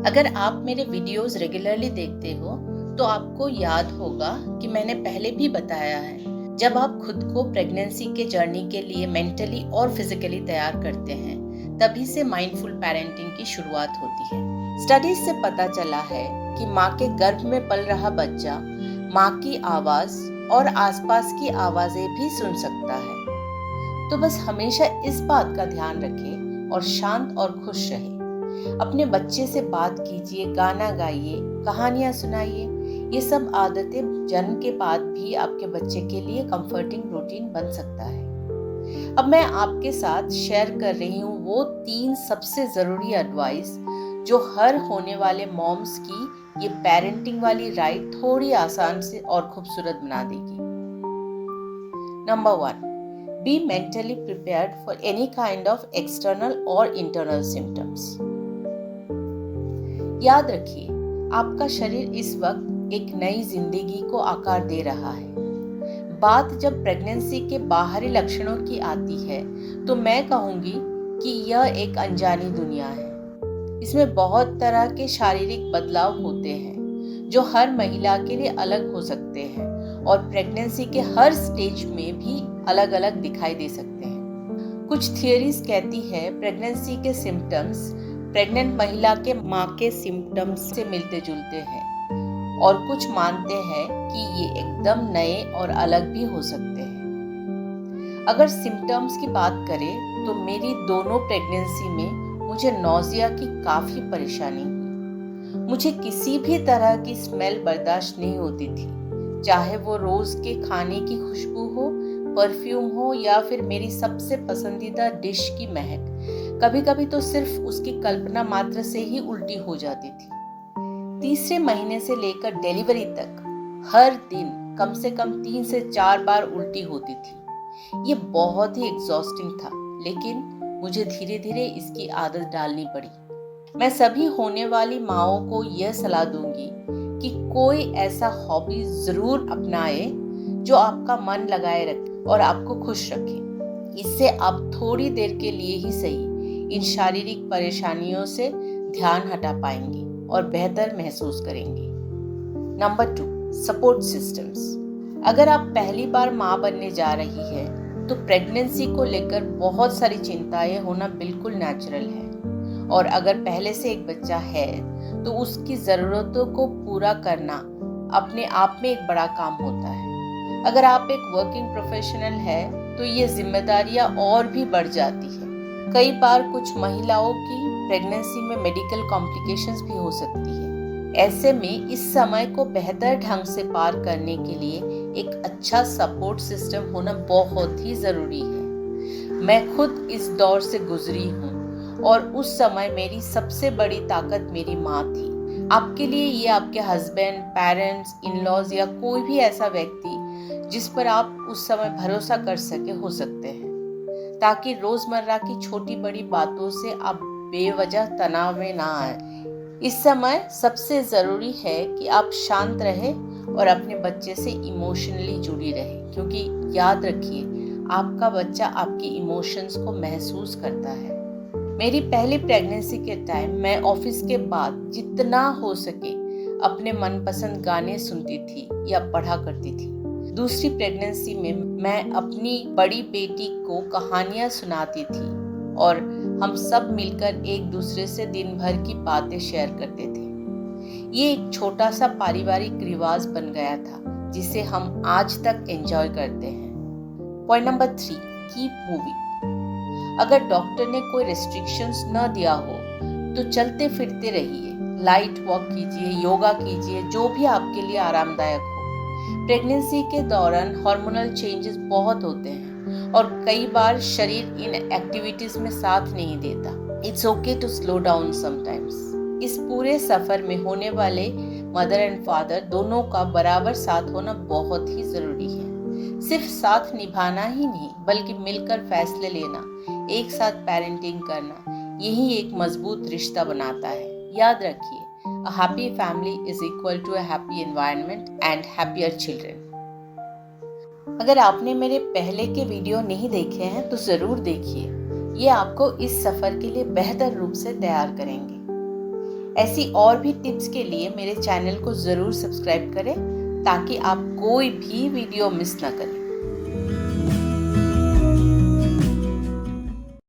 अगर आप मेरे वीडियोस रेगुलरली देखते हो तो आपको याद होगा कि मैंने पहले भी बताया है, जब आप खुद को प्रेगनेंसी के जर्नी के लिए मेंटली और फिजिकली तैयार करते हैं, तभी से माइंडफुल पेरेंटिंग की शुरुआत होती है। स्टडीज से पता चला है कि माँ के गर्भ में पल रहा बच्चा माँ की आवाज और आसपास की आवाजें भी सुन सकता है। तो बस हमेशा इस बात का ध्यान रखें और शांत और खुश रहें। अपने बच्चे से बात कीजिए, गाना गाइए, कहानियां सुनाइए। ये सब आदतें जन्म के बाद भी आपके बच्चे के लिए कंफर्टिंग रूटीन बन सकता है। अब मैं आपके साथ शेयर कर रही हूँ वो 3 सबसे जरूरी एडवाइस जो हर होने वाले मॉम्स की ये पेरेंटिंग वाली राइड थोड़ी आसान से और खूबसूरत बना देगी। Number 1, be mentally prepared for any kind of external और इंटरनल सिम्टम्स। याद रखिए, आपका शरीर इस वक्त एक नई जिंदगी को आकार दे रहा है। बात जब प्रेगनेंसी के बाहरी लक्षणों की आती है तो मैं कहूंगी कि यह एक अनजानी दुनिया है। इसमें बहुत तरह के शारीरिक बदलाव होते हैं जो हर महिला के लिए अलग हो सकते हैं और प्रेगनेंसी के हर स्टेज में भी अलग अलग दिखाई दे सकते हैं। कुछ थियरीज कहती है प्रेगनेंसी के सिम्टम्स प्रेग्नेंट महिला के माँ के सिम्टम्स से मिलते जुलते हैं और कुछ मानते हैं कि ये एकदम नए और अलग भी हो सकते हैं। अगर सिम्टम्स की बात करें तो मेरी दोनों प्रेगनेंसी में मुझे नौजिया की काफी परेशानी हुई। मुझे किसी भी तरह की स्मेल बर्दाश्त नहीं होती थी, चाहे वो रोज के खाने की खुशबू हो, परफ्यूम हो या फिर मेरी सबसे पसंदीदा डिश की महक। कभी कभी तो सिर्फ उसकी कल्पना मात्र से ही उल्टी हो जाती थी। तीसरे महीने से लेकर डिलीवरी तक हर दिन कम से कम 3 से 4 बार उल्टी होती थी। ये बहुत ही एग्जॉस्टिंग था, लेकिन मुझे धीरे धीरे इसकी आदत डालनी पड़ी। मैं सभी होने वाली माँओं को यह सलाह दूंगी कि कोई ऐसा हॉबी जरूर अपनाए जो आपका मन लगाए रखे और आपको खुश रखे। इससे आप थोड़ी देर के लिए ही सही इन शारीरिक परेशानियों से ध्यान हटा पाएंगे और बेहतर महसूस करेंगे। Number 2, support systems. अगर आप पहली बार माँ बनने जा रही है तो प्रेगनेंसी को लेकर बहुत सारी चिंताएं होना बिल्कुल नेचुरल है, और अगर पहले से एक बच्चा है तो उसकी ज़रूरतों को पूरा करना अपने आप में एक बड़ा काम होता है। अगर आप एक वर्किंग प्रोफेशनल है तो ये जिम्मेदारियां और भी बढ़ जाती है। कई बार कुछ महिलाओं की प्रेगनेंसी में मेडिकल कॉम्प्लिकेशंस भी हो सकती है। ऐसे में इस समय को बेहतर ढंग से पार करने के लिए एक अच्छा सपोर्ट सिस्टम होना बहुत ही जरूरी है। मैं खुद इस दौर से गुजरी हूँ और उस समय मेरी सबसे बड़ी ताकत मेरी माँ थी। आपके लिए ये आपके हस्बैंड, पेरेंट्स, इन-लॉज या कोई भी ऐसा व्यक्ति जिस पर आप उस समय भरोसा कर सके हो सकते हैं, ताकि रोजमर्रा की छोटी बड़ी बातों से आप बेवजह तनाव में ना आए। इस समय सबसे जरूरी है कि आप शांत रहें और अपने बच्चे से इमोशनली जुड़ी रहें, क्योंकि याद रखिए, आपका बच्चा आपकी इमोशंस को महसूस करता है। मेरी पहली प्रेगनेंसी के टाइम मैं ऑफिस के बाद जितना हो सके अपने मनपसंद गाने सुनती थी या पढ़ा करती थी। दूसरी प्रेगनेंसी में मैं अपनी बड़ी बेटी को कहानियां सुनाती थी और हम सब मिलकर एक दूसरे से दिन भर की बातें शेयर करते थे। ये एक छोटा सा पारिवारिक रिवाज बन गया था जिसे हम आज तक एंजॉय करते हैं। Point number 3, keep moving. अगर डॉक्टर ने कोई रेस्ट्रिक्शंस न दिया हो तो चलते फिरते रहिए, लाइट वॉक कीजिए, योगा कीजिए, जो भी आपके लिए आरामदायक हो। प्रेगनेंसी के दौरान हार्मोनल चेंजेस बहुत होते हैं और कई बार शरीर इन एक्टिविटीज में साथ नहीं देता। It's okay to slow down sometimes. इस पूरे सफर में होने वाले मदर एंड फादर दोनों का बराबर साथ होना बहुत ही जरूरी है। सिर्फ साथ निभाना ही नहीं, बल्कि मिलकर फैसले लेना, एक साथ पेरेंटिंग करना, यही एक मजबूत रिश्ता बनाता है। याद रखिए, a happy family is equal to a happy environment and happier children. अगर आपने मेरे पहले के वीडियो नहीं देखे हैं तो जरूर देखिए, ये आपको इस सफर के लिए बेहतर रूप से तैयार करेंगे। ऐसी और भी टिप्स के लिए मेरे चैनल को ज़रूर सब्सक्राइब करें ताकि आप कोई भी वीडियो मिस ना करें।